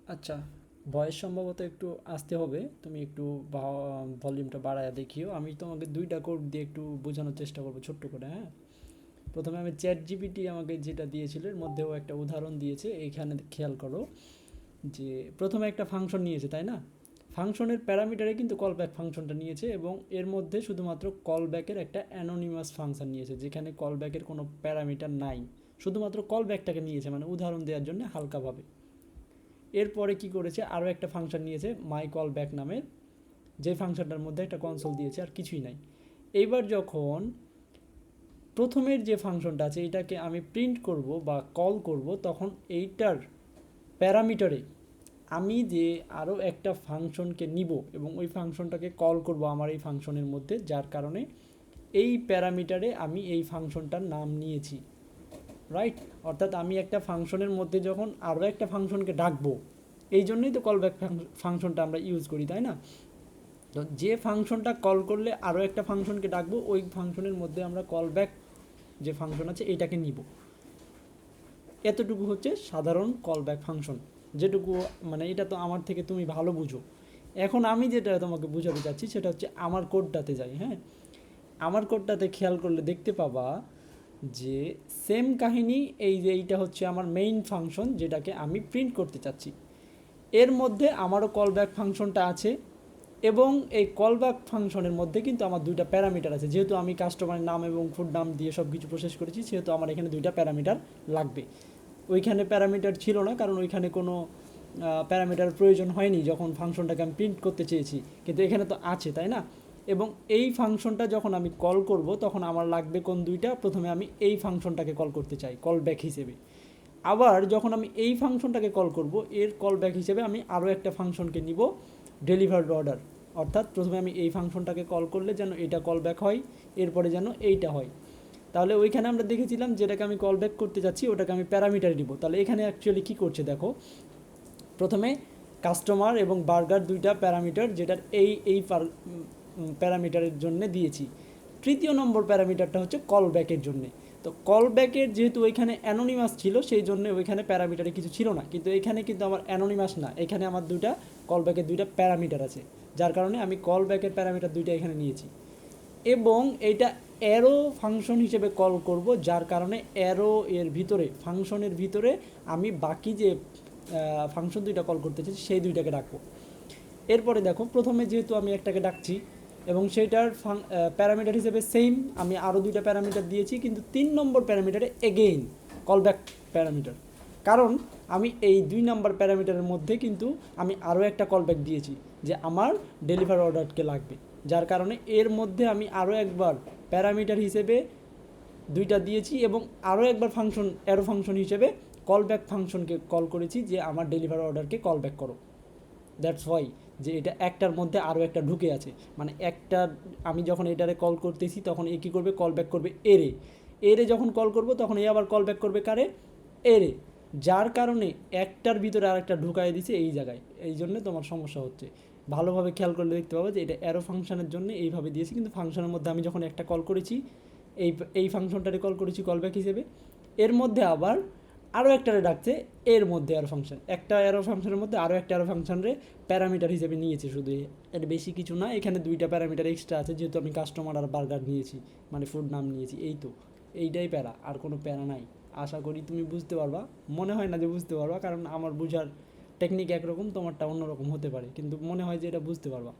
আচ্ছা, ভয়েস সম্ভবত একটু আসতে হবে, তুমি একটু ভলিউমটা বাড়ায় দেখিও। আমি তোমাকে দুইটা কোড দিয়ে একটু বোঝানোর চেষ্টা করবো ছোট্ট করে, হ্যাঁ। প্রথমে আমি চ্যাট জিপিটি আমাকে যেটা দিয়েছিল এর মধ্যেও একটা উদাহরণ দিয়েছে, এইখানে খেয়াল করো যে প্রথমে একটা ফাংশন নিয়েছে, তাই না? ফাংশনের প্যারামিটারে কিন্তু কল ব্যাক ফাংশনটা নিয়েছে এবং এর মধ্যে শুধুমাত্র কল ব্যাকের একটা অ্যানোনিমাস ফাংশন নিয়েছে, যেখানে কল ব্যাকের কোনো প্যারামিটার নাই, শুধুমাত্র কল ব্যাকটাকে নিয়েছে, মানে উদাহরণ দেওয়ার জন্য হালকাভাবে। এরপরে কি করেছে, আরও একটা ফাংশন নিয়েছে মাই কল ব্যাক নামের, যে ফাংশনটার মধ্যে একটা কনসোল দিয়েছে, আর কিছুই নাই। এইবার যখন প্রথমের যে ফাংশনটা আছে এটাকে আমি প্রিন্ট করব বা কল করব, তখন এইটার প্যারামিটারে আমি যে আরও একটা ফাংশনকে নিব এবং ওই ফাংশনটাকে কল করব আমার এই ফাংশনের মধ্যে, যার কারণে এই প্যারামিটারে আমি এই ফাংশনটার নাম নিয়েছি, রাইট? অর্থাৎ আমি একটা ফাংশনের মধ্যে যখন আরও একটা ফাংশনকে ডাকবো, এই জন্যই তো কল ব্যাক ফাংশনটা আমরা ইউজ করি, তাই না? তো যে ফাংশনটা কল করলে আরও একটা ফাংশনকে ডাকবো, ওই ফাংশনের মধ্যে আমরা কল ব্যাক যে ফাংশন আছে এইটাকে নিব। এতটুকু হচ্ছে সাধারণ কল ব্যাক ফাংশন, যেটুকু মানে এটা তো আমার থেকে তুমি ভালো বুঝো। এখন আমি যেটা তোমাকে বুঝাতে চাচ্ছি সেটা হচ্ছে আমার কোডটাতে যাই, হ্যাঁ। আমার কোডটাতে খেয়াল করলে দেখতে পাবা যে সেম কাহিনী, এই যে এইটা হচ্ছে আমার মেইন ফাংশন যেটাকে আমি প্রিন্ট করতে চাচ্ছি। এর মধ্যে আমারও কল ব্যাক ফাংশনটা আছে এবং এই কল ব্যাক ফাংশনের মধ্যে কিন্তু আমার দুইটা প্যারামিটার আছে, যেহেতু আমি কাস্টমারের নাম এবং ফুড নাম দিয়ে সব কিছু প্রসেস করেছি, সেহেতু আমার এখানে দুইটা প্যারামিটার লাগবে। ওইখানে প্যারামিটার ছিল না, কারণ ওইখানে কোনো প্যারামিটার প্রয়োজন হয়নি যখন ফাংশনটাকে আমি প্রিন্ট করতে চেয়েছি, কিন্তু এখানে তো আছে, তাই না? এবং এই ফাংশনটা যখন আমি কল করব তখন আমার লাগবে কোন দুইটা, প্রথমে আমি এই ফাংশনটাকে কল করতে চাই কল ব্যাক হিসেবে। আবার যখন আমি এই ফাংশনটাকে কল করব, এর কল ব্যাক হিসেবে আমি আরও একটা ফাংশনকে নিব, ডেলিভার্ড অর্ডার। অর্থাৎ প্রথমে আমি এই ফাংশনটাকে কল করলে যেন এটা কল ব্যাক হয়, এরপরে যেন এইটা হয়। তাহলে ওইখানে আমরা দেখেছিলাম যেটাকে আমি কল ব্যাক করতে যাচ্ছি ওটাকে আমি প্যারামিটার দিব। তাহলে এখানে অ্যাকচুয়ালি কী করছে দেখো, প্রথমে কাস্টমার এবং বার্গার দুইটা প্যারামিটার, যেটার এই প্যারামিটারের জন্য দিয়েছি। তৃতীয় নম্বর প্যারামিটারটা হচ্ছে কল ব্যাকের জন্যে। তো কল ব্যাকের যেহেতু ওইখানে অ্যানোনিমাস ছিল সেই জন্য ওইখানে প্যারামিটারে কিছু ছিল না, কিন্তু এখানে কিন্তু আমার অ্যানোনিমাস না, এখানে আমার দুইটা কল ব্যাকের দুইটা প্যারামিটার আছে, যার কারণে আমি কল ব্যাকের প্যারামিটার দুইটা এখানে নিয়েছি। এবং এইটা অ্যারো ফাংশন হিসেবে কল করব, যার কারণে অ্যারো এর ভিতরে ফাংশনের ভিতরে আমি বাকি যে ফাংশন দুইটা কল করতে চাই সেই দুইটাকে ডাকবো। এরপরে দেখো, প্রথমে যেহেতু আমি একটাকে ডাকছি এবং সেইটার প্যারামিটার হিসেবে সেম আমি আরও দুইটা প্যারামিটার দিয়েছি, কিন্তু 3 নম্বর প্যারামিটারে এগেইন কলব্যাক প্যারামিটার, কারণ আমি এই 2 নম্বর প্যারামিটারের মধ্যে কিন্তু আমি আরও একটা কলব্যাক দিয়েছি যে আমার ডেলিভার অর্ডারকে লাগবে, যার কারণে এর মধ্যে আমি আরও একবার প্যারামিটার হিসেবে দুইটা দিয়েছি এবং আরও একবার ফাংশন অ্যারো ফাংশন হিসেবে কলব্যাক ফাংশনকে কল করেছি যে আমার ডেলিভার অর্ডারকে কলব্যাক করো। দ্যাটস ওয়াই যে এটা একটার মধ্যে আরও একটা ঢুকে আছে, মানে একটা আমি যখন এটারে কল করতেছি তখন এ কী করবে, কল ব্যাক করবে এরে। এরে যখন কল করব তখন এ আবার কল ব্যাক করবে কারে, এরে। যার কারণে একটার ভিতরে আরেকটা ঢুকাই দিছে এই জায়গায়, এই জন্য তোমার সমস্যা হচ্ছে। ভালোভাবে খেয়াল করলে দেখতে পাবো যে এটা অ্যারো ফাংশনের জন্য এইভাবে দিয়েছি, কিন্তু ফাংশনের মধ্যে আমি যখন একটা কল করেছি এই এই ফাংশনটারে কল করেছি কল ব্যাক হিসেবে, এর মধ্যে আবার আরও একটারে ডাকছে, এর মধ্যে অ্যারো ফাংশন, একটা অ্যারো ফাংশনের মধ্যে আরও একটা অ্যারো ফাংশনরে প্যারামিটার হিসেবে নিয়েছি শুধু। এর বেশি কিছু না, এখানে দুইটা প্যারামিটার এক্সট্রা আছে যেহেতু আমি কাস্টমার আর বার্গার নিয়েছি, মানে ফুড নাম নিয়েছি, এই তো। এইটাই প্যারা, আর কোনো প্যারা নাই। আশা করি তুমি বুঝতে পারবা। মনে হয় না যে বুঝতে পারবা, কারণ আমার বোঝার টেকনিক একরকম, তোমারটা অন্যরকম হতে পারে, কিন্তু মনে হয় যে এটা বুঝতে পারবা।